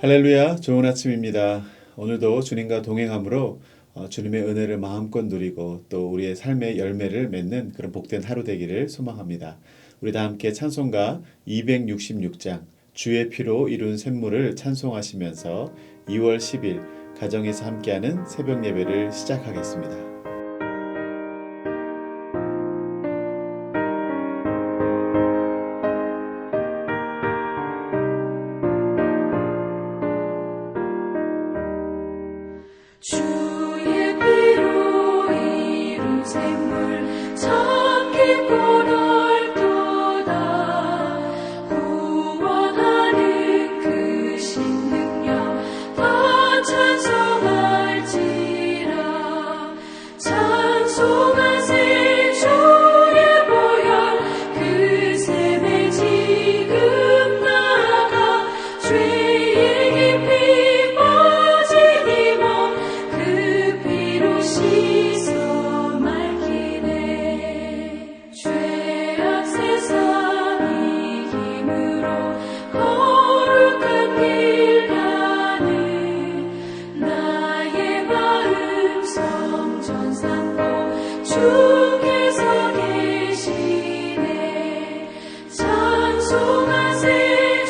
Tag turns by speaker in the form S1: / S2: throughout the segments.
S1: 할렐루야, 좋은 아침입니다. 오늘도 주님과 동행함으로 주님의 은혜를 마음껏 누리고 또 우리의 삶의 열매를 맺는 그런 복된 하루 되기를 소망합니다. 우리 다 함께 찬송가 266장 주의 피로 이룬 샘물을 찬송하시면서 2월 10일 가정에서 함께하는 새벽 예배를 시작하겠습니다.
S2: 주의 피로 이룬 샘물 참 깊고 넓도다. 구원하는 그 신능력 다 찬송할지라. 찬송하세 주의 보혈 그 샘에 지금 나가 죄의 깊이 빠진 이 몸 그 피로 씻어 맑히네. 죄악 세상 이김으로 거룩한 길 가는 나의 마음 성전 삼고 주께서 계시네. 찬송하세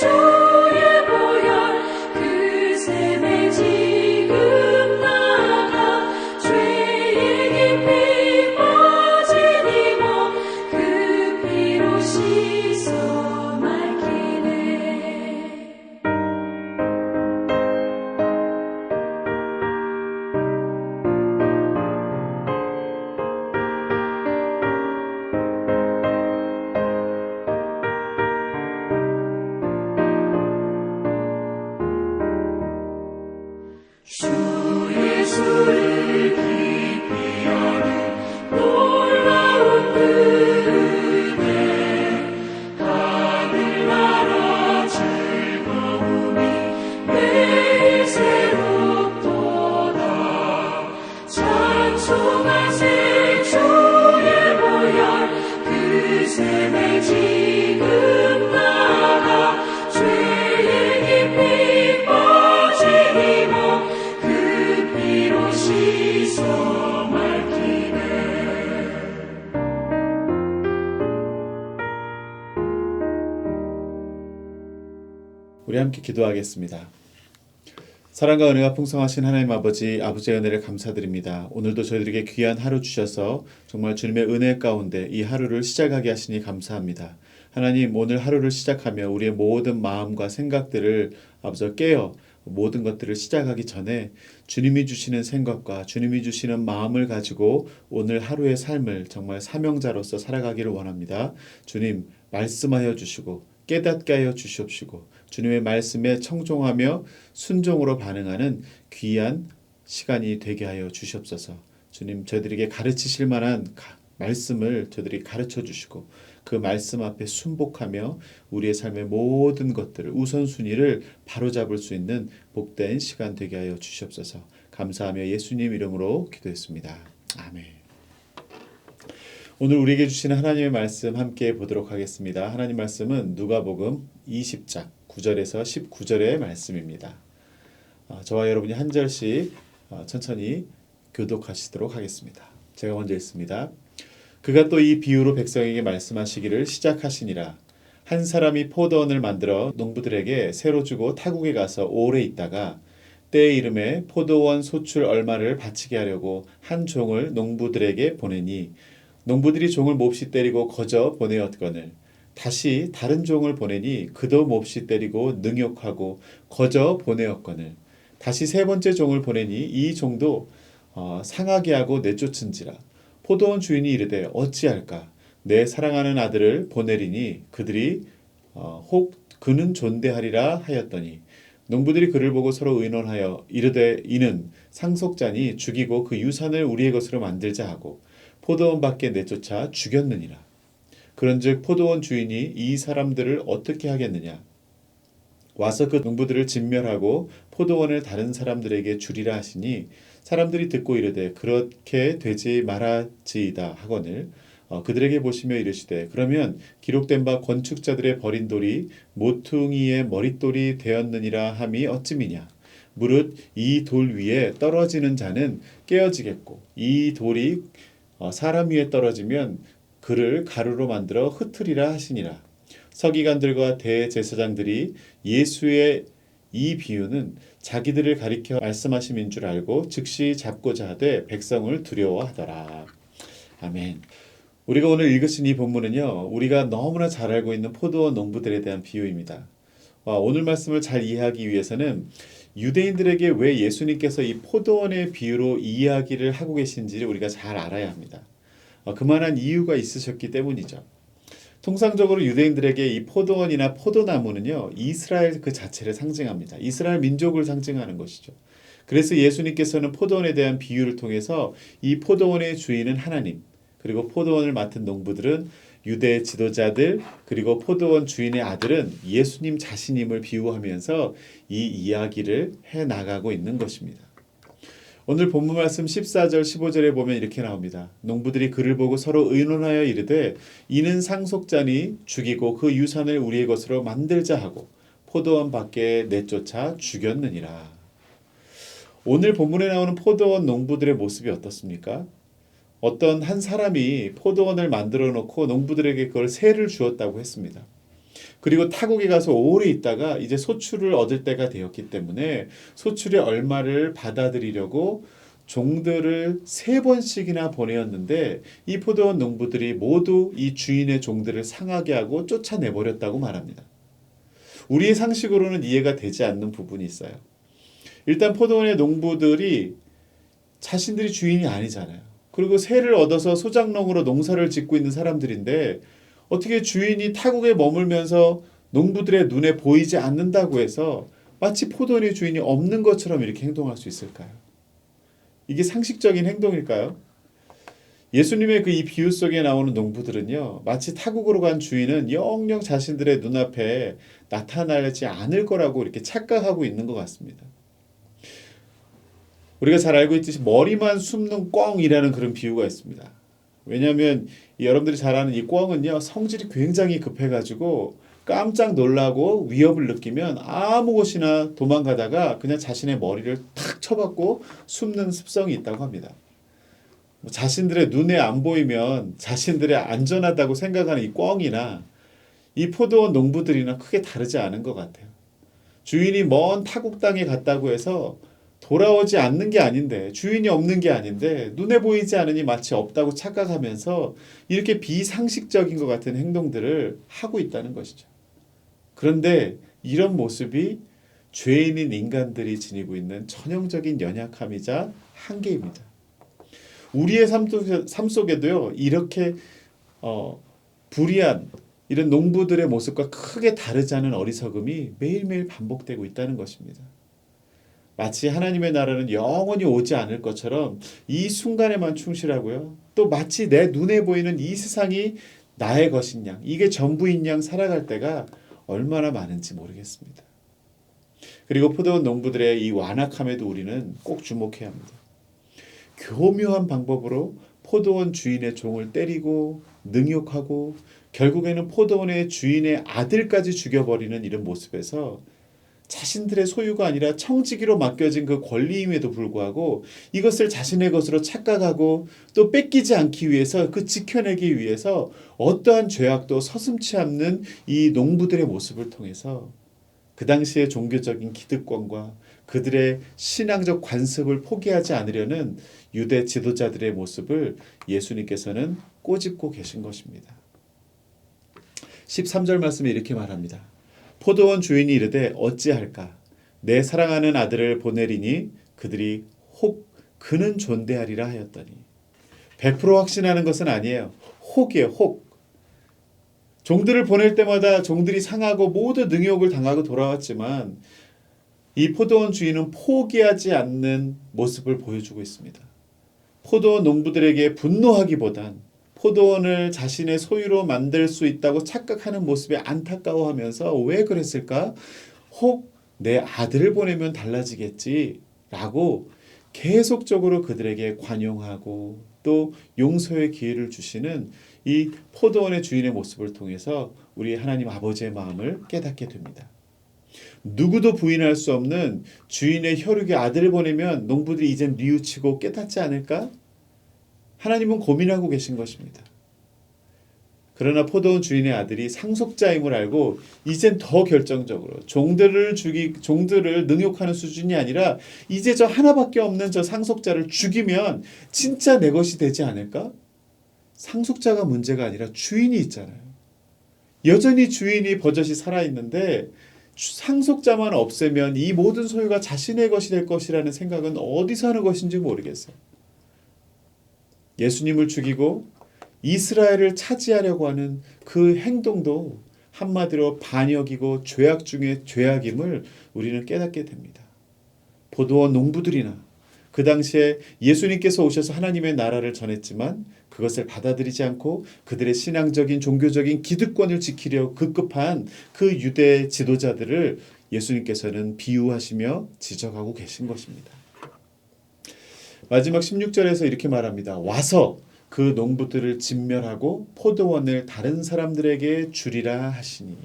S2: 주의 보혈 그 샘에 지금 나가 죄의 깊이 빠진 이 몸 그 피로 씻어 맑히네. 주 예수를 깊이 아는 놀라운 은혜 하늘나라 즐거움이 매일 새롭도다. 찬송하세 주의 보혈 그 샘에 지금 나가 죄의 깊이 빠진 이 몸 그 피로 씻어 맑히네.
S1: 우리 함께 기도하겠습니다. 사랑과 은혜가 풍성하신 하나님 아버지의 은혜를 감사드립니다. 오늘도 저희들에게 귀한 하루 주셔서 정말 주님의 은혜 가운데 이 하루를 시작하게 하시니 감사합니다. 하나님, 오늘 하루를 시작하며 우리의 모든 마음과 생각들을 아버지 깨어 모든 것들을 시작하기 전에 주님이 주시는 생각과 주님이 주시는 마음을 가지고 오늘 하루의 삶을 정말 사명자로서 살아가기를 원합니다. 주님, 말씀하여 주시고 깨닫게 하여 주시옵시고 주님의 말씀에 청종하며 순종으로 반응하는 귀한 시간이 되게 하여 주시옵소서. 주님, 저희들에게 가르치실 만한 말씀을 저희들이 가르쳐 주시고 그 말씀 앞에 순복하며 우리의 삶의 모든 것들을 우선순위를 바로잡을 수 있는 복된 시간 되게 하여 주시옵소서. 감사하며 예수님 이름으로 기도했습니다. 아멘. 오늘 우리에게 주시는 하나님의 말씀 함께 보도록 하겠습니다. 하나님 말씀은 누가복음 20장 9절에서 19절의 말씀입니다. 저와 여러분이 한 절씩 천천히 교독하시도록 하겠습니다. 제가 먼저 읽습니다. 그가 또 이 비유로 백성에게 말씀하시기를 시작하시니라. 한 사람이 포도원을 만들어 농부들에게 새로 주고 타국에 가서 오래 있다가 때에 이름에 포도원 소출 얼마를 바치게 하려고 한 종을 농부들에게 보내니 농부들이 종을 몹시 때리고 거저 보내었거늘 다시 다른 종을 보내니 그도 몹시 때리고 능욕하고 거저 보내었거늘 다시 세 번째 종을 보내니 이 종도 상하게 하고 내쫓은지라. 포도원 주인이 이르되 어찌할까? 내 사랑하는 아들을 보내리니 그들이 혹 그는 존대하리라 하였더니 농부들이 그를 보고 서로 의논하여 이르되 이는 상속자니 죽이고 그 유산을 우리의 것으로 만들자 하고 포도원 밖에 내쫓아 죽였느니라. 그런즉 포도원 주인이 이 사람들을 어떻게 하겠느냐? 와서 그 농부들을 진멸하고 포도원을 다른 사람들에게 주리라 하시니 사람들이 듣고 이르되 그렇게 되지 말아지이다 하거늘 그들에게 보시며 이르시되 그러면 기록된 바 건축자들의 버린 돌이 모퉁이의 머릿돌이 되었느니라 함이 어찌미냐. 무릇 이 돌 위에 떨어지는 자는 깨어지겠고 이 돌이 사람 위에 떨어지면 그를 가루로 만들어 흩으리라 하시니라. 서기관들과 대제사장들이 예수의 이 비유는 자기들을 가리켜 말씀하심인 줄 알고 즉시 잡고자 하되 백성을 두려워하더라. 아멘. 우리가 오늘 읽으신 이 본문은요, 우리가 너무나 잘 알고 있는 포도원 농부들에 대한 비유입니다. 오늘 말씀을 잘 이해하기 위해서는 유대인들에게 왜 예수님께서 이 포도원의 비유로 이야기를 하고 계신지를 우리가 잘 알아야 합니다. 그만한 이유가 있으셨기 때문이죠. 통상적으로 유대인들에게 이 포도원이나 포도나무는요, 이스라엘 그 자체를 상징합니다. 이스라엘 민족을 상징하는 것이죠. 그래서 예수님께서는 포도원에 대한 비유를 통해서 이 포도원의 주인은 하나님, 그리고 포도원을 맡은 농부들은 유대 지도자들, 그리고 포도원 주인의 아들은 예수님 자신임을 비유하면서 이 이야기를 해나가고 있는 것입니다. 오늘 본문 말씀 14절 15절에 보면 이렇게 나옵니다. 농부들이 그를 보고 서로 의논하여 이르되 이는 상속자니 죽이고 그 유산을 우리의 것으로 만들자 하고 포도원 밖에 내쫓아 죽였느니라. 오늘 본문에 나오는 포도원 농부들의 모습이 어떻습니까? 어떤 한 사람이 포도원을 만들어 놓고 농부들에게 그걸 세를 주었다고 했습니다. 그리고 타국에 가서 오래 있다가 이제 소출을 얻을 때가 되었기 때문에 소출의 얼마를 받아들이려고 종들을 3번씩이나 보내었는데 이 포도원 농부들이 모두 이 주인의 종들을 상하게 하고 쫓아내버렸다고 말합니다. 우리의 상식으로는 이해가 되지 않는 부분이 있어요. 일단 포도원의 농부들이 자신들이 주인이 아니잖아요. 그리고 세를 얻어서 소작농으로 농사를 짓고 있는 사람들인데 어떻게 주인이 타국에 머물면서 농부들의 눈에 보이지 않는다고 해서 마치 포도원의 주인이 없는 것처럼 이렇게 행동할 수 있을까요? 이게 상식적인 행동일까요? 예수님의 그 이 비유 속에 나오는 농부들은요, 마치 타국으로 간 주인은 영영 자신들의 눈앞에 나타나지 않을 거라고 이렇게 착각하고 있는 것 같습니다. 우리가 잘 알고 있듯이 머리만 숨는 꿩이라는 그런 비유가 있습니다. 왜냐하면 여러분들이 잘 아는 이 꿩은요, 성질이 굉장히 급해가지고 깜짝 놀라고 위협을 느끼면 아무 곳이나 도망가다가 그냥 자신의 머리를 탁 쳐박고 숨는 습성이 있다고 합니다. 자신들의 눈에 안 보이면 자신들의 안전하다고 생각하는 이 꿩이나 이 포도원 농부들이나 크게 다르지 않은 것 같아요. 주인이 먼 타국 땅에 갔다고 해서 돌아오지 않는 게 아닌데, 주인이 없는 게 아닌데 눈에 보이지 않으니 마치 없다고 착각하면서 이렇게 비상식적인 것 같은 행동들을 하고 있다는 것이죠. 그런데 이런 모습이 죄인인 인간들이 지니고 있는 전형적인 연약함이자 한계입니다. 우리의 삶 속에도요, 이렇게 불의한 이런 농부들의 모습과 크게 다르지 않은 어리석음이 매일매일 반복되고 있다는 것입니다. 마치 하나님의 나라는 영원히 오지 않을 것처럼 이 순간에만 충실하고요. 또 마치 내 눈에 보이는 이 세상이 나의 것인 양, 이게 전부인 양 살아갈 때가 얼마나 많은지 모르겠습니다. 그리고 포도원 농부들의 이 완악함에도 우리는 꼭 주목해야 합니다. 교묘한 방법으로 포도원 주인의 종을 때리고 능욕하고 결국에는 포도원의 주인의 아들까지 죽여버리는 이런 모습에서 자신들의 소유가 아니라 청지기로 맡겨진 그 권리임에도 불구하고 이것을 자신의 것으로 착각하고 또 뺏기지 않기 위해서 그 지켜내기 위해서 어떠한 죄악도 서슴지 않는 이 농부들의 모습을 통해서 그 당시의 종교적인 기득권과 그들의 신앙적 관습을 포기하지 않으려는 유대 지도자들의 모습을 예수님께서는 꼬집고 계신 것입니다. 13절 말씀에 이렇게 말합니다. 포도원 주인이 이르되 어찌할까 내 사랑하는 아들을 보내리니 그들이 혹 그는 존대하리라 하였더니 100% 확신하는 것은 아니에요. 혹이에요. 혹. 종들을 보낼 때마다 종들이 상하고 모두 능욕을 당하고 돌아왔지만 이 포도원 주인은 포기하지 않는 모습을 보여주고 있습니다. 포도원 농부들에게 분노하기보단 포도원을 자신의 소유로 만들 수 있다고 착각하는 모습에 안타까워하면서 왜 그랬을까? 혹 내 아들을 보내면 달라지겠지 라고 계속적으로 그들에게 관용하고 또 용서의 기회를 주시는 이 포도원의 주인의 모습을 통해서 우리 하나님 아버지의 마음을 깨닫게 됩니다. 누구도 부인할 수 없는 주인의 혈육의 아들을 보내면 농부들이 이젠 뉘우치고 깨닫지 않을까? 하나님은 고민하고 계신 것입니다. 그러나 포도원 주인의 아들이 상속자임을 알고 이젠 더 결정적으로 종들을 능욕하는 수준이 아니라 이제 저 하나밖에 없는 저 상속자를 죽이면 진짜 내 것이 되지 않을까? 상속자가 문제가 아니라 주인이 있잖아요. 여전히 주인이 버젓이 살아있는데 상속자만 없애면 이 모든 소유가 자신의 것이 될 것이라는 생각은 어디서 하는 것인지 모르겠어요. 예수님을 죽이고 이스라엘을 차지하려고 하는 그 행동도 한마디로 반역이고 죄악 중에 죄악임을 우리는 깨닫게 됩니다. 포도원 농부들이나 그 당시에 예수님께서 오셔서 하나님의 나라를 전했지만 그것을 받아들이지 않고 그들의 신앙적인 종교적인 기득권을 지키려 급급한 그 유대 지도자들을 예수님께서는 비유하시며 지적하고 계신 것입니다. 마지막 16절에서 이렇게 말합니다. 와서 그 농부들을 진멸하고 포도원을 다른 사람들에게 주리라 하시니.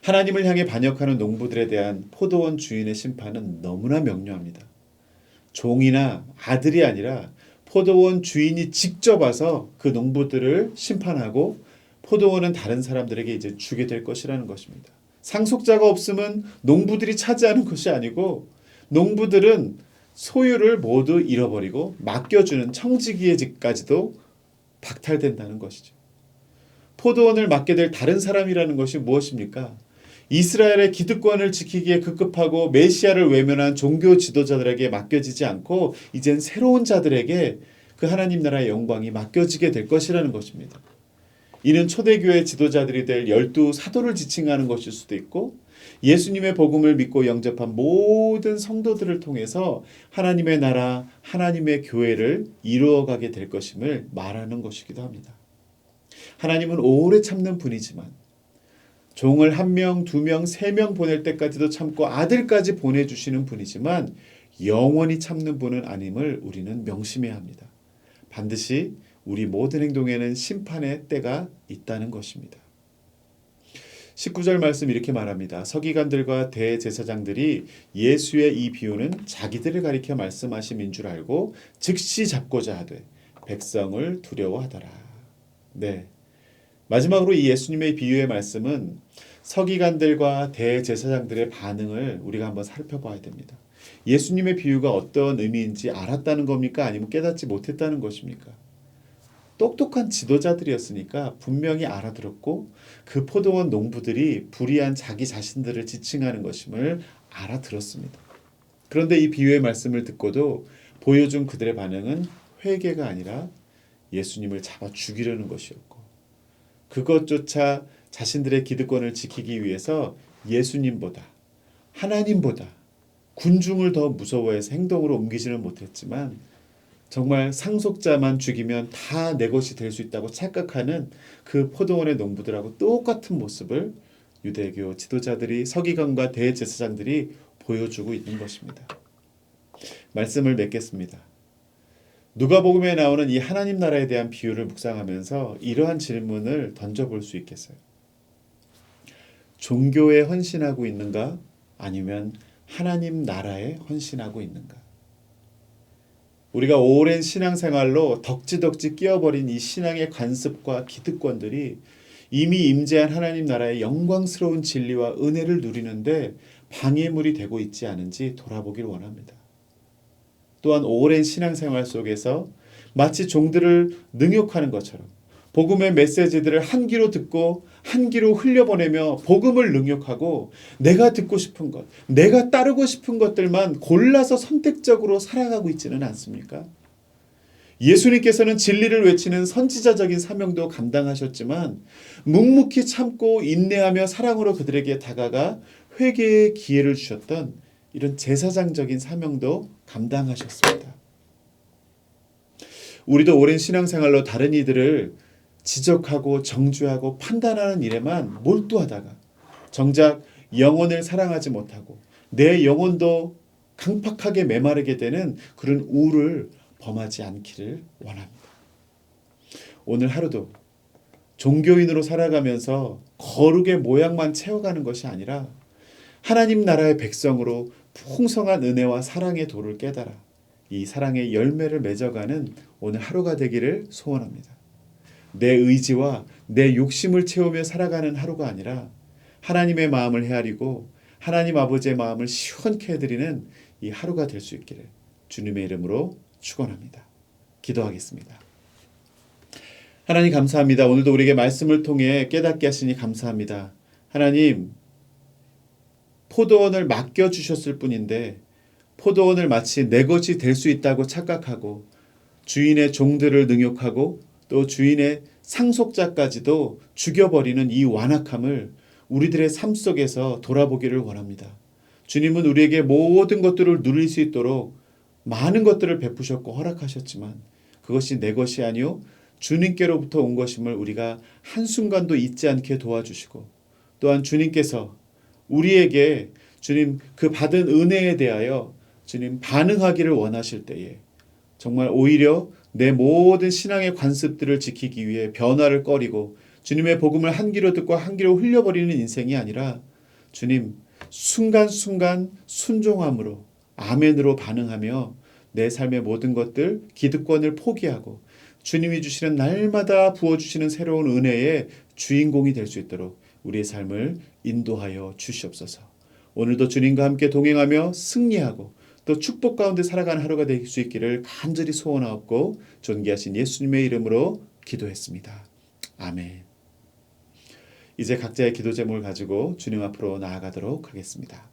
S1: 하나님을 향해 반역하는 농부들에 대한 포도원 주인의 심판은 너무나 명료합니다. 종이나 아들이 아니라 포도원 주인이 직접 와서 그 농부들을 심판하고 포도원은 다른 사람들에게 이제 주게 될 것이라는 것입니다. 상속자가 없으면 농부들이 차지하는 것이 아니고 농부들은 소유를 모두 잃어버리고 맡겨주는 청지기의 집까지도 박탈된다는 것이죠. 포도원을 맡게 될 다른 사람이라는 것이 무엇입니까? 이스라엘의 기득권을 지키기에 급급하고 메시아를 외면한 종교 지도자들에게 맡겨지지 않고 이젠 새로운 자들에게 그 하나님 나라의 영광이 맡겨지게 될 것이라는 것입니다. 이는 초대교회 지도자들이 될 12사도를 지칭하는 것일 수도 있고 예수님의 복음을 믿고 영접한 모든 성도들을 통해서 하나님의 나라, 하나님의 교회를 이루어가게 될 것임을 말하는 것이기도 합니다. 하나님은 오래 참는 분이지만 종을 1명, 2명, 3명 보낼 때까지도 참고 아들까지 보내주시는 분이지만 영원히 참는 분은 아님을 우리는 명심해야 합니다. 반드시 우리 모든 행동에는 심판의 때가 있다는 것입니다. 19절 말씀 이렇게 말합니다. 서기관들과 대제사장들이 예수의 이 비유는 자기들을 가리켜 말씀하심인 줄 알고 즉시 잡고자 하되 백성을 두려워하더라. 네. 마지막으로 이 예수님의 비유의 말씀은 서기관들과 대제사장들의 반응을 우리가 한번 살펴봐야 됩니다. 예수님의 비유가 어떤 의미인지 알았다는 겁니까? 아니면 깨닫지 못했다는 것입니까? 똑똑한 지도자들이었으니까 분명히 알아들었고 그 포도원 농부들이 불의한 자기 자신들을 지칭하는 것임을 알아들었습니다. 그런데 이 비유의 말씀을 듣고도 보여준 그들의 반응은 회개가 아니라 예수님을 잡아 죽이려는 것이었고 그것조차 자신들의 기득권을 지키기 위해서 예수님보다 하나님보다 군중을 더 무서워해서 행동으로 옮기지는 못했지만 정말 상속자만 죽이면 다 내 것이 될 수 있다고 착각하는 그 포도원의 농부들하고 똑같은 모습을 유대교 지도자들이 서기관과 대제사장들이 보여주고 있는 것입니다. 말씀을 맺겠습니다. 누가복음에 나오는 이 하나님 나라에 대한 비유를 묵상하면서 이러한 질문을 던져볼 수 있겠어요. 종교에 헌신하고 있는가? 아니면 하나님 나라에 헌신하고 있는가? 우리가 오랜 신앙생활로 덕지덕지 끼어버린 이 신앙의 관습과 기득권들이 이미 임재한 하나님 나라의 영광스러운 진리와 은혜를 누리는데 방해물이 되고 있지 않은지 돌아보길 원합니다. 또한 오랜 신앙생활 속에서 마치 종들을 능욕하는 것처럼 복음의 메시지들을 한 귀로 듣고 한 귀로 흘려보내며 복음을 능욕하고 내가 듣고 싶은 것, 내가 따르고 싶은 것들만 골라서 선택적으로 살아가고 있지는 않습니까? 예수님께서는 진리를 외치는 선지자적인 사명도 감당하셨지만 묵묵히 참고 인내하며 사랑으로 그들에게 다가가 회개의 기회를 주셨던 이런 제사장적인 사명도 감당하셨습니다. 우리도 오랜 신앙생활로 다른 이들을 지적하고 정죄하고 판단하는 일에만 몰두하다가 정작 영혼을 사랑하지 못하고 내 영혼도 강팍하게 메마르게 되는 그런 우를 범하지 않기를 원합니다. 오늘 하루도 종교인으로 살아가면서 거룩의 모양만 채워가는 것이 아니라 하나님 나라의 백성으로 풍성한 은혜와 사랑의 도를 깨달아 이 사랑의 열매를 맺어가는 오늘 하루가 되기를 소원합니다. 내 의지와 내 욕심을 채우며 살아가는 하루가 아니라 하나님의 마음을 헤아리고 하나님 아버지의 마음을 시원케 해드리는 이 하루가 될 수 있기를 주님의 이름으로 축원합니다. 기도하겠습니다. 하나님 감사합니다. 오늘도 우리에게 말씀을 통해 깨닫게 하시니 감사합니다. 하나님, 포도원을 맡겨주셨을 뿐인데 포도원을 마치 내 것이 될 수 있다고 착각하고 주인의 종들을 능욕하고 또 주인의 상속자까지도 죽여버리는 이 완악함을 우리들의 삶 속에서 돌아보기를 원합니다. 주님은 우리에게 모든 것들을 누릴 수 있도록 많은 것들을 베푸셨고 허락하셨지만 그것이 내 것이 아니요 주님께로부터 온 것임을 우리가 한순간도 잊지 않게 도와주시고 또한 주님께서 우리에게 주님 그 받은 은혜에 대하여 주님 반응하기를 원하실 때에 정말 오히려 내 모든 신앙의 관습들을 지키기 위해 변화를 꺼리고 주님의 복음을 한 귀로 듣고 한 귀로 흘려버리는 인생이 아니라 주님 순간순간 순종함으로 아멘으로 반응하며 내 삶의 모든 것들 기득권을 포기하고 주님이 주시는 날마다 부어주시는 새로운 은혜의 주인공이 될 수 있도록 우리의 삶을 인도하여 주시옵소서. 오늘도 주님과 함께 동행하며 승리하고 또 축복 가운데 살아가는 하루가 될 수 있기를 간절히 소원하옵고 존귀하신 예수님의 이름으로 기도했습니다. 아멘. 이제 각자의 기도 제목을 가지고 주님 앞으로 나아가도록 하겠습니다.